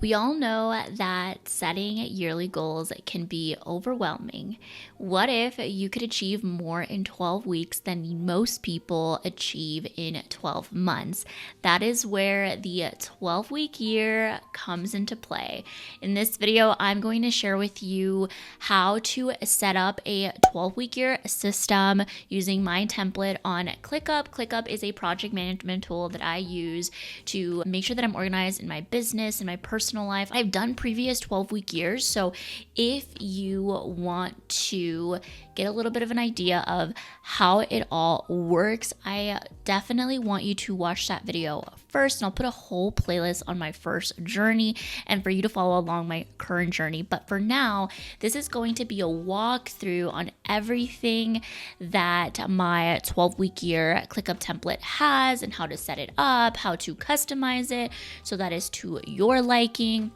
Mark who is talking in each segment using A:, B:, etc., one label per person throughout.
A: We all know that setting yearly goals can be overwhelming. What if you could achieve more in 12 weeks than most people achieve in 12 months? That is where the 12-week year comes into play. In this video, I'm going to share with you how to set up a 12-week year system using my template on Clickup. Clickup is a project management tool that I use to make sure that I'm organized in my business and my personal life. I've done previous 12-week years, so if you want to get a little bit of an idea of how it all works, I definitely want you to watch that video first, and I'll put a whole playlist on my first journey and for you to follow along my current journey. But for now, this is going to be a walkthrough on everything that my 12-week year ClickUp template has and how to set it up, how to customize it so that is to your liking,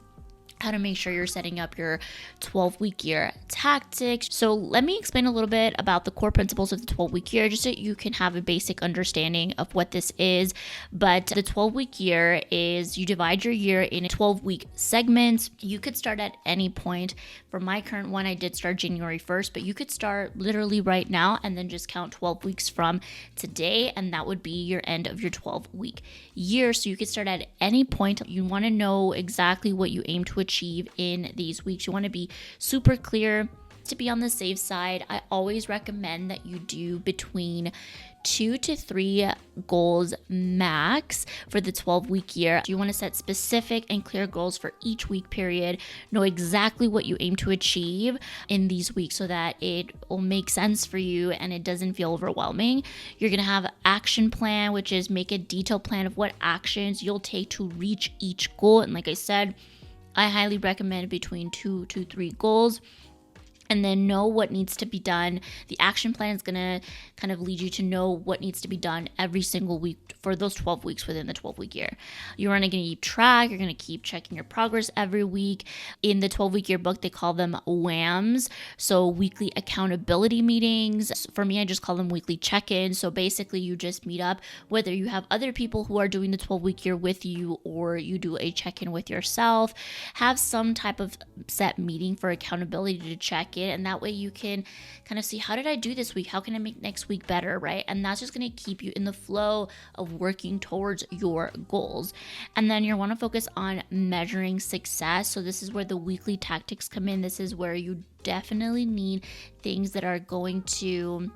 A: how to make sure you're setting up your 12-week year tactics. So let me explain a little bit about the core principles of the 12-week year just so you can have a basic understanding of what this is. But the 12-week year is you divide your year in 12-week segments. You could start at any point. For my current one, I did start January 1st, but you could start literally right now and then just count 12 weeks from today, and that would be your end of your 12-week year. So you could start at any point. You want to know exactly what you aim to achieve in these weeks. You want to be super clear. To be on the safe side, I always recommend that you do between 2 to 3 goals max for the 12-week year. You want to set specific and clear goals for each week period. Know exactly what you aim to achieve in these weeks so that it will make sense for you and it doesn't feel overwhelming. You're going to have an action plan, which is make a detailed plan of what actions you'll take to reach each goal. And like I said, I highly recommend between 2 to 3 goals. And then know what needs to be done. The action plan is going to kind of lead you to know what needs to be done every single week for those 12 weeks within the 12-week year. You're going to keep track. You're going to keep checking your progress every week. In the 12-week year book, they call them WAMs. So weekly accountability meetings. For me, I just call them weekly check-ins. So basically, you just meet up, whether you have other people who are doing the 12-week year with you or you do a check-in with yourself. Have some type of set meeting for accountability to check in. And that way you can kind of see, how did I do this week? How can I make next week better, right? And that's just going to keep you in the flow of working towards your goals. And then you want to focus on measuring success. So this is where the weekly tactics come in. This is where you definitely need things that are going to,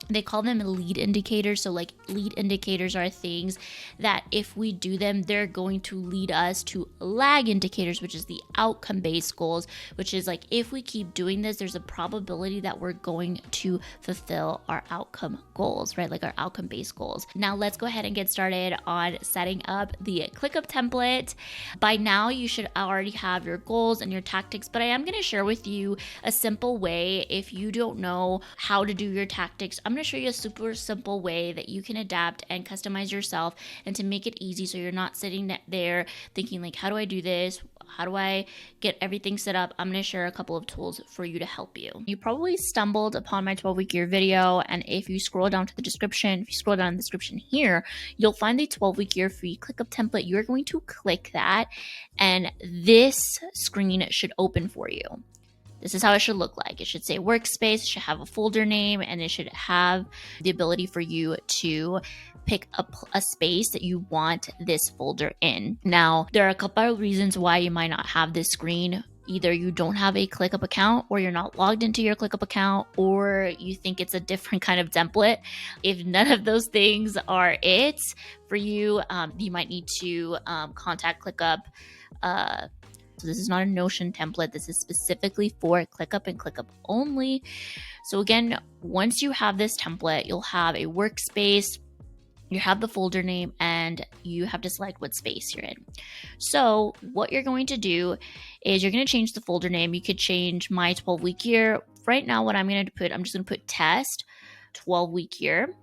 A: they call them lead indicators. So like lead indicators are things that if we do them, they're going to lead us to lag indicators, which is the outcome-based goals, which is like if we keep doing this, there's a probability that we're going to fulfill our outcome goals, right? Like our outcome-based goals. Now let's go ahead and get started on setting up the ClickUp template. By now, you should already have your goals and your tactics, but I am going to share with you a simple way. If you don't know how to do your tactics, I'm going to show you a super simple way that you can adapt and customize yourself and to make it easy so you're not sitting there thinking like, how do I do this? How do I get everything set up? I'm going to share a couple of tools for you to help you. You probably stumbled upon my 12-week year video, and if you scroll down to the description, if you scroll down the description here, you'll find the 12-week year free ClickUp template. You're going to click that, and this screen should open for you. This is how it should look like. It should say workspace, it should have a folder name, and it should have the ability for you to pick up a space that you want this folder in. Now, there are a couple of reasons why you might not have this screen. Either you don't have a ClickUp account, or you're not logged into your ClickUp account, or you think it's a different kind of template. If none of those things are it for you, you might need to contact ClickUp. So this is not a Notion template. This is specifically for ClickUp and ClickUp only. So again, once you have this template, you'll have a workspace, you have the folder name, and you have to select what space you're in. So what you're going to do is you're going to change the folder name. You could change my 12-week year. Right now, what I'm going to put, I'm just going to put test 12-week year.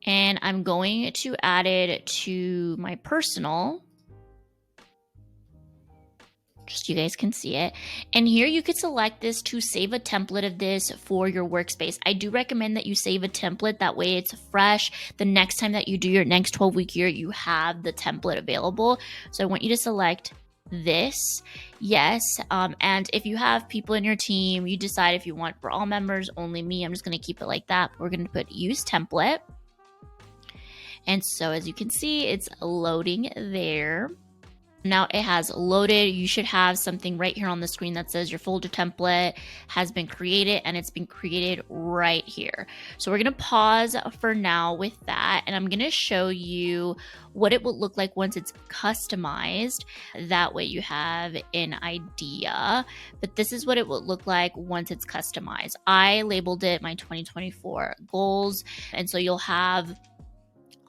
A: And I'm going to add it to my personal. just so you guys can see it. And here you could select this to save a template of this for your workspace. I do recommend that you save a template. That way it's fresh. The next time that you do your next 12-week year, you have the template available. So I want you to select this. Yes. And if you have people in your team, you decide if you want for all members, only me. I'm just going to keep it like that. We're going to put use template. And so as you can see, it's loading there. Now it has loaded. You should have something right here on the screen that says your folder template has been created, and it's been created right here. So we're going to pause for now with that, and I'm going to show you what it will look like once it's customized. That way you have an idea, but this is what it will look like once it's customized. I labeled it my 2024 goals, and so you'll have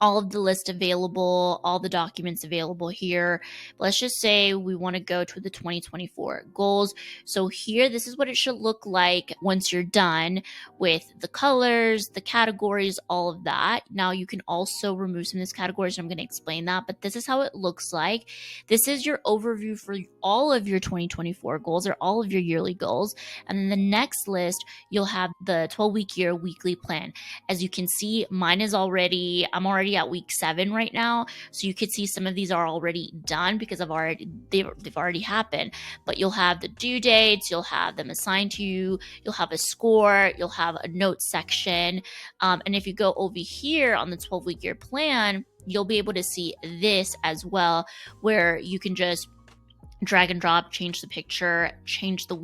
A: all of the list available, all the documents available here. Let's just say we want to go to the 2024 goals. So here, this is what it should look like once you're done with the colors, the categories, all of that. Now you can also remove some of these categories. I'm going to explain that, but this is how it looks like. This is your overview for all of your 2024 goals or all of your yearly goals. And then the next list, you'll have the 12-week year weekly plan. As you can see, mine is I'm already at week 7 right now. So you could see some of these are already done because they've already happened. But you'll have the due dates, you'll have them assigned to you, you'll have a score, you'll have a notes section. And if you go over here on the 12-week year plan, you'll be able to see this as well, where you can just drag and drop, change the picture, change the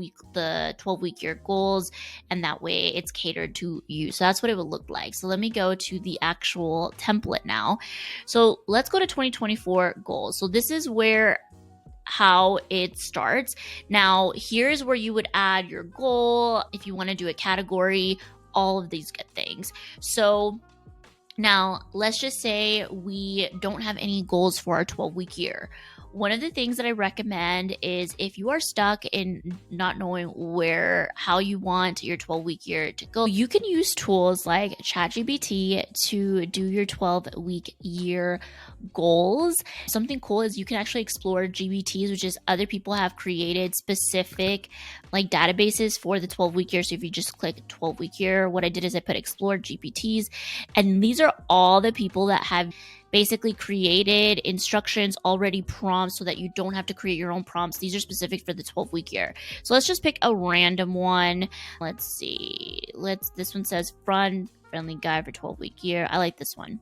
A: 12-week year goals, and that way it's catered to you. So that's what it would look like. So let me go to the actual template now. So let's go to 2024 goals. So this is how it starts. Now here's where you would add your goal, if you want to do a category, all of these good things. So now let's just say we don't have any goals for our 12-week year. One of the things that I recommend is if you are stuck in not knowing how you want your 12-week year to go, you can use tools like ChatGPT to do your 12-week year goals. Something cool is you can actually explore GBTs, which is other people have created specific like databases for the 12-week year. So if you just click 12-week year, what I did is I put explore GPTs, and these are all the people that have basically created instructions, already prompts, so that you don't have to create your own prompts. These are specific for the 12-week year. So let's just pick a random one. Let's see. This one says friendly guide for 12-week year. I like this one.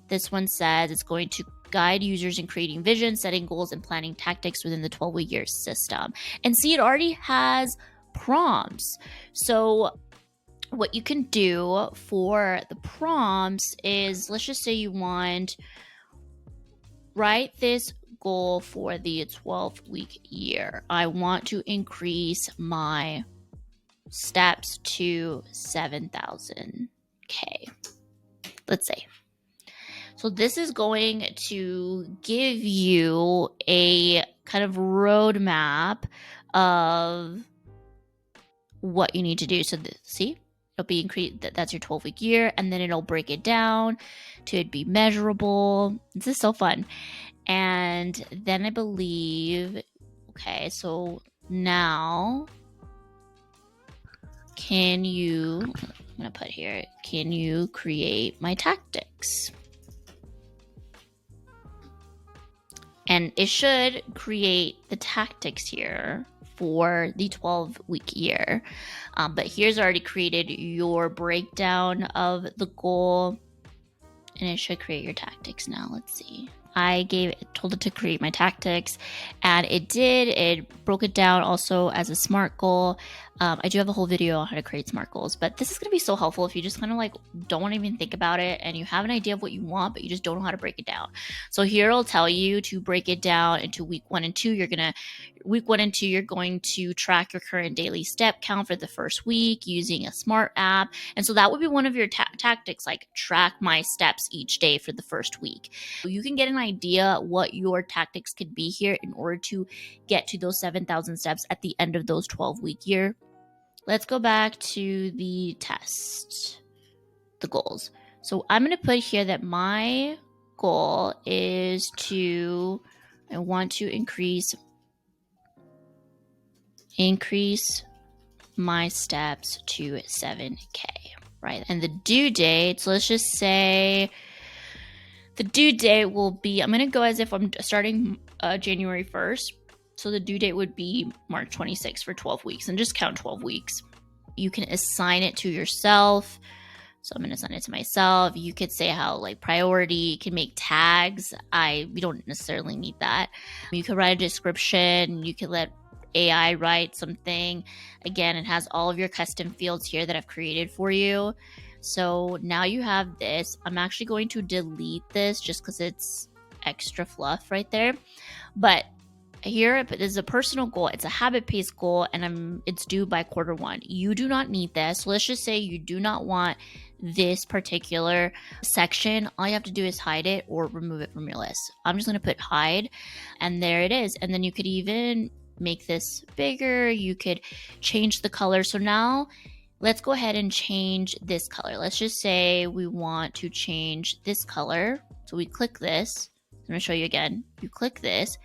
A: This one says it's going to guide users in creating vision, setting goals, and planning tactics within the 12-week year system. And see, it already has prompts. So what you can do for the prompts is, let's just say you want, write this goal for the 12-week year. I want to increase my steps to 7,000. Okay, let's say. So this is going to give you a kind of roadmap of what you need to do. So see? It'll be increased. That's your 12-week year, and then it'll break it down to it be measurable. This is so fun. And then I believe, okay, so now I'm gonna put here, can you create my tactics? And it should create the tactics here for the 12-week year. But here's already created your breakdown of the goal, and it should create your tactics now. Let's see. I told it to create my tactics, and it did. It broke it down also as a SMART goal. I do have a whole video on how to create SMART goals, but this is going to be so helpful if you just kind of like don't want to even think about it and you have an idea of what you want, but you just don't know how to break it down. So here it'll tell you to break it down into week 1 and 2. Week 1 and 2, you're going to track your current daily step count for the first week using a SMART app. And so that would be one of your tactics, like track my steps each day for the first week. So you can get an idea what your tactics could be here in order to get to those 7,000 steps at the end of those 12-week year. Let's go back to the test, the goals. So I'm going to put here that my goal is I want to increase increase my steps to 7K, right? And the due date, so let's just say the due date will be, I'm going to go as if I'm starting January 1st. So the due date would be March 26th for 12 weeks, and just count 12 weeks. You can assign it to yourself. So I'm going to assign it to myself. You could say how like priority, you can make tags. We don't necessarily need that. You could write a description. You could let AI write something. Again, it has all of your custom fields here that I've created for you. So now you have this. I'm actually going to delete this just because it's extra fluff right there. But here, this is a personal goal. It's a habit-paced goal, and it's due by Q1. You do not need this. So let's just say you do not want this particular section. All you have to do is hide it or remove it from your list. I'm just going to put hide, and there it is. And then you could even make this bigger. You could change the color. So now let's go ahead and change this color. Let's just say we want to change this color. So we click this. I'm going to show you again. You click this.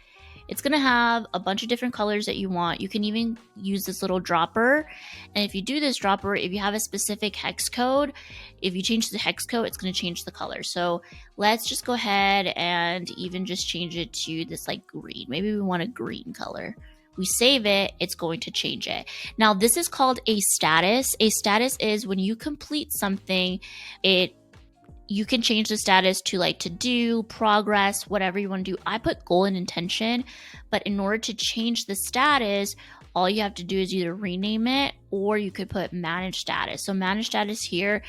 A: It's going to have a bunch of different colors that you want. You can even use this little dropper. And if you do this dropper, if you have a specific hex code, if you change the hex code, it's going to change the color. So let's just go ahead and even just change it to this like green. Maybe we want a green color. We save it, it's going to change it. Now, this is called a status. A status is when you complete something, you can change the status to like to do, progress, whatever you want to do. I put goal and intention, but in order to change the status, all you have to do is either rename it or you could put manage status. So manage status here,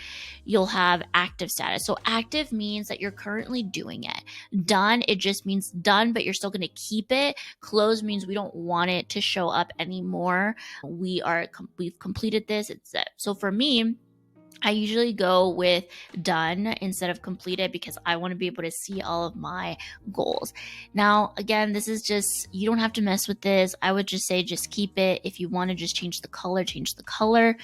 A: you'll have active status. So active means that you're currently doing it. Done, it just means done, but you're still going to keep it. Closed means we don't want it to show up anymore. We've completed this. It's set. So for me, I usually go with done instead of completed because I want to be able to see all of my goals. Now, again, this is just, you don't have to mess with this. I would just say just keep it. If you want to just change the color, change the color.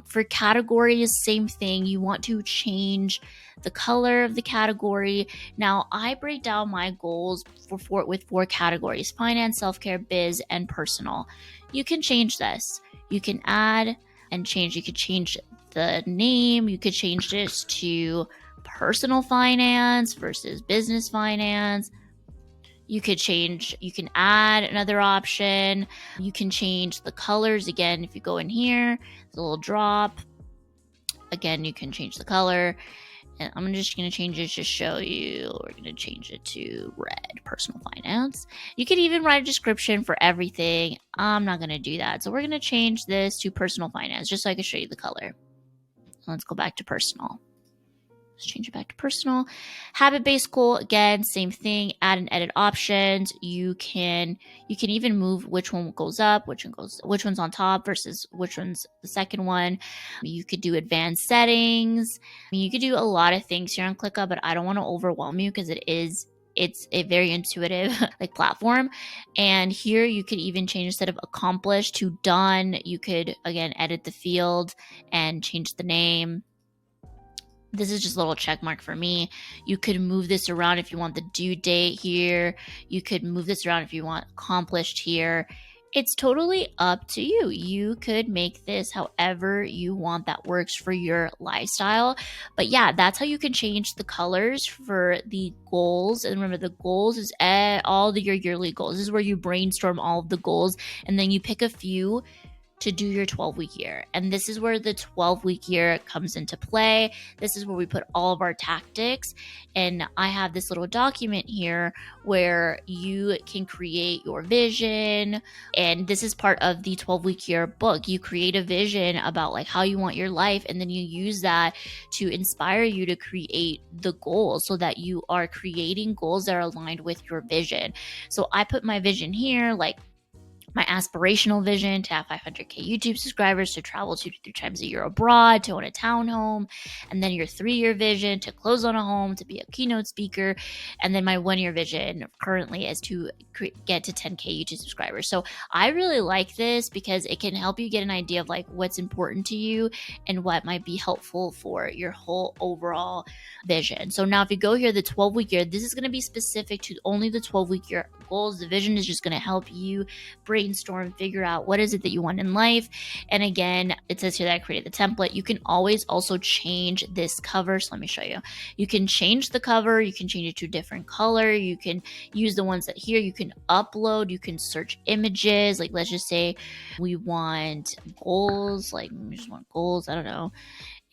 A: For categories, same thing. You want to change the color of the category. Now, I break down my goals with 4 categories: finance, self-care, biz, and personal. You can change this. You can add and change. You could change the name. You could change this to personal finance versus business finance. You can add another option. You can change the colors. Again, if you go in here, there's a little drop. Again, you can change the color. And I'm just going to change it to show you. We're going to change it to red, personal finance. You could even write a description for everything. I'm not going to do that. So we're going to change this to personal finance just so I can show you the color. Let's go back to personal. Let's change it back to personal. Habit-based goal, again, same thing. Add and edit options. You can even move which one goes up, which one's on top versus which one's the second one. You could do advanced settings. You could do a lot of things here on Clickup, but I don't want to overwhelm you because it's a very intuitive like platform. And here you could even change instead of accomplished to done. You could again edit the field and change the name. This is just a little check mark for me. You could move this around if you want the due date here. You could move this around if you want accomplished here. It's totally up to you. You could make this however you want that works for your lifestyle. But yeah, that's how you can change the colors for the goals. And remember, the goals is your yearly goals. This is where you brainstorm all of the goals and then you pick a few to do your 12-week year. And this is where the 12-week year comes into play. This is where we put all of our tactics. And I have this little document here where you can create your vision. And this is part of the 12-week year book. You create a vision about like how you want your life. And then you use that to inspire you to create the goals so that you are creating goals that are aligned with your vision. So I put my vision here, like my aspirational vision to have 500K YouTube subscribers, to travel 2 to 3 times a year abroad, to own a townhome, and then your 3-year vision to close on a home, to be a keynote speaker, and then my 1-year vision currently is to get to 10K YouTube subscribers. So I really like this because it can help you get an idea of like what's important to you and what might be helpful for your whole overall vision. So now if you go here, the 12-week year, this is going to be specific to only the 12-week year goals. The vision is just going to help you brainstorm brainstorm, figure out what is it that you want in life. And again, it says here that I created the template. You can always also change this cover. So let me show you. You can change the cover. You can change it to a different color. You can use the ones that here. You can upload. You can search images. Like, let's just say we want goals. Like, we just want goals. I don't know.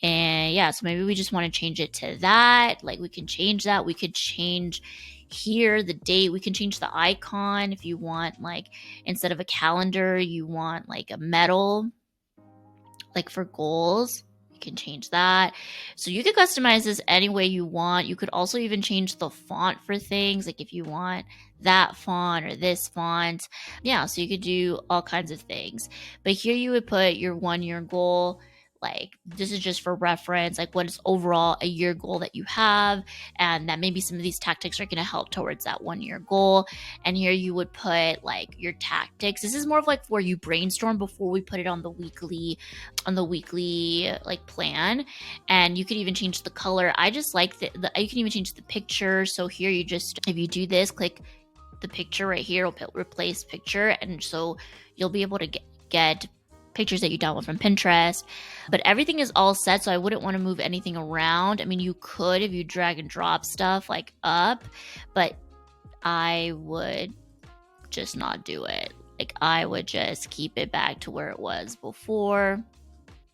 A: And yeah, so maybe we just want to change it to that. Like, we can change that. We could change here the date. We can change the icon if you want, like, instead of a calendar, you want like a medal, like for goals. You can change that. So you can customize this any way you want. You could also even change the font for things, like if you want that font or this font. Yeah, so you could do all kinds of things. But here you would put your 1 year goal. Like, this is just for reference, like what is overall a year goal that you have, and that maybe some of these tactics are going to help towards that 1 year goal. And here you would put like your tactics. This is more of like where you brainstorm before we put it on the weekly like plan. And you could even change the color. I just like you can even change the picture. So here you just, if you do this, click the picture right here, it'll replace picture, and so you'll be able to get pictures that you download from Pinterest. But everything is all set, so I wouldn't want to move anything around. I mean, you could if you drag and drop stuff like up, but I would just not do it. Like, I would just keep it back to where it was before.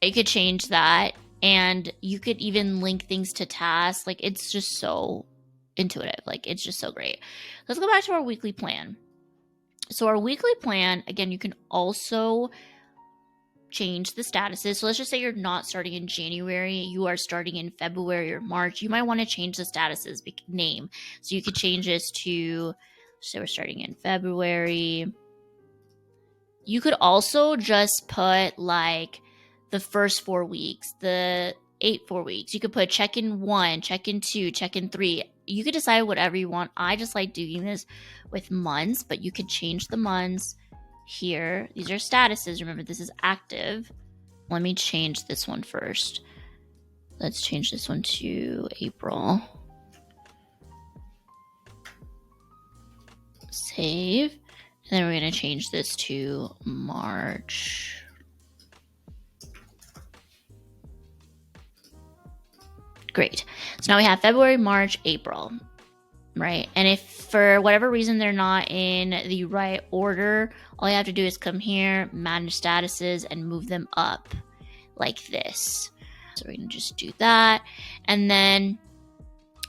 A: You could change that, and you could even link things to tasks. Like, it's just so intuitive. Like, it's just so great. Let's go back to our weekly plan. So our weekly plan, again, you can also change the statuses. So let's just say you're not starting in January, you are starting in February or March. You might want to change the statuses name. So you could change this to, say we're starting in February. You could also just put like the first 4 weeks, the 4 weeks. You could put check-in 1, check-in 2, check-in 3. You could decide whatever you want. I just like doing this with months, but you could change the months. Here, these are statuses. Remember, this is active. Let me change this one first. Let's change this one to April. Save. And then we're going to change this to March. Great. So now we have February, March, April. Right? And if for whatever reason they're not in the right order, all you have to do is come here, manage statuses, and move them up like this. So we're going to just do that. And then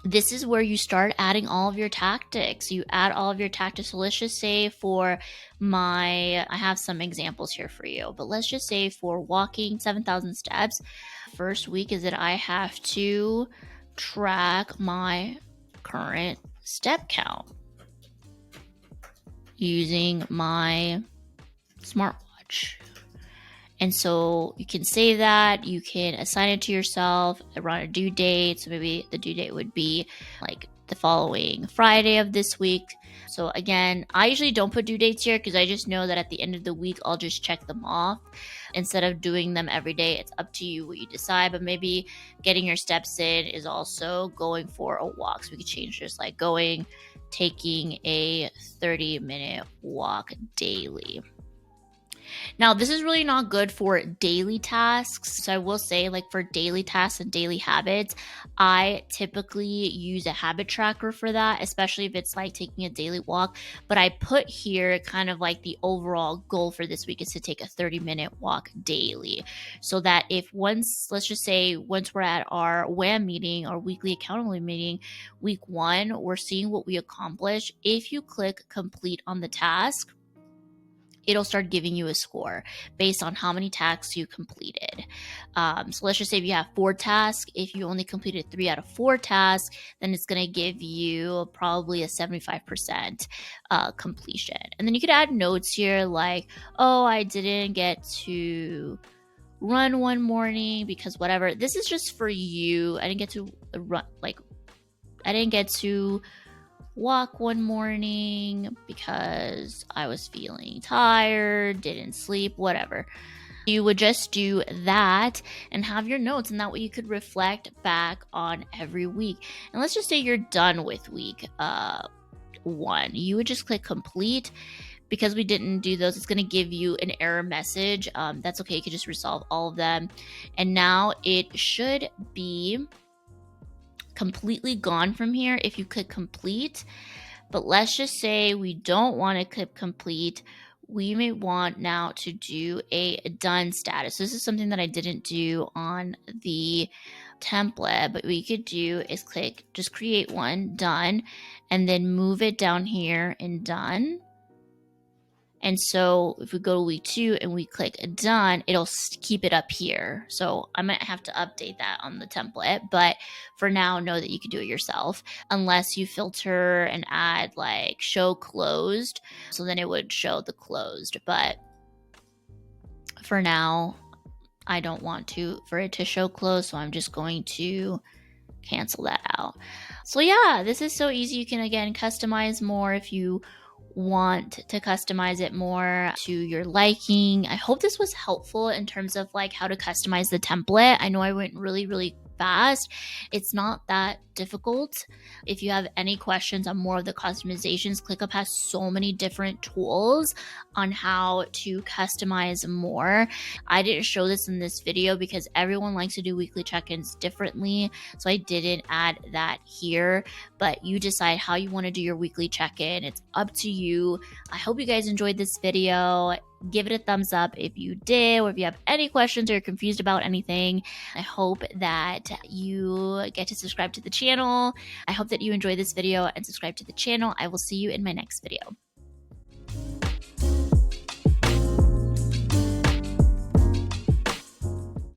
A: this is where you start adding all of your tactics. You add all of your tactics. So let's just say for I have some examples here for you, but let's just say for walking 7,000 steps, first week is that I have to track my current step count using my smartwatch. And so you can save that, you can assign it to yourself around a due date. So maybe the due date would be like the following Friday of this week. So again, I usually don't put due dates here because I just know that at the end of the week, I'll just check them off instead of doing them every day. It's up to you what you decide, but maybe getting your steps in is also going for a walk. So we could change this, like taking a 30-minute walk daily. Now, this is really not good for daily tasks. So I will say, like for daily tasks and daily habits, I typically use a habit tracker for that, especially if it's like taking a daily walk. But I put here kind of like the overall goal for this week is to take a 30-minute walk daily. So that let's just say once we're at our WAM meeting, our weekly accountability meeting, week 1, we're seeing what we accomplish. If you click complete on the task, it'll start giving you a score based on how many tasks you completed. So let's just say if you have 4 tasks, if you only completed 3 out of 4 tasks, then it's going to give you probably a 75% completion. And then you could add notes here like, oh, I didn't get to run one morning because whatever. This is just for you. I didn't get to run, I didn't get to walk one morning because I was feeling tired, didn't sleep, whatever. You would just do that and have your notes, and that way you could reflect back on every week. And let's just say you're done with week 1. You would just click complete, because we didn't do those, it's going to give you an error message. That's okay. You can just resolve all of them. And now it should be completely gone from here if you click complete. But let's just say we don't want to click complete. We may want now to do a done status. This is something that I didn't do on the template, but what we could do is click, just create one, done, and then move it down here and done. And so if we go to week 2 and we click done, it'll keep it up here. So I might have to update that on the template, but for now, know that you can do it yourself unless you filter and add like show closed. So then it would show the closed, but for now, I don't want for it to show closed. So I'm just going to cancel that out. So yeah, this is so easy. You can again customize more if you want to customize it more to your liking. I hope this was helpful in terms of like how to customize the template. I know I went really fast. It's not that difficult. If you have any questions on more of the customizations, Clickup has so many different tools on how to customize more. I didn't show this in this video because everyone likes to do weekly check-ins differently, so I didn't add that here, but you decide how you want to do your weekly check-in. It's up to you. I hope you guys enjoyed this video. Give it a thumbs up if you did, or if you have any questions or you're confused about anything. I hope that you get to subscribe to the channel. I hope that you enjoy this video and subscribe to the channel. I will see you in my next video.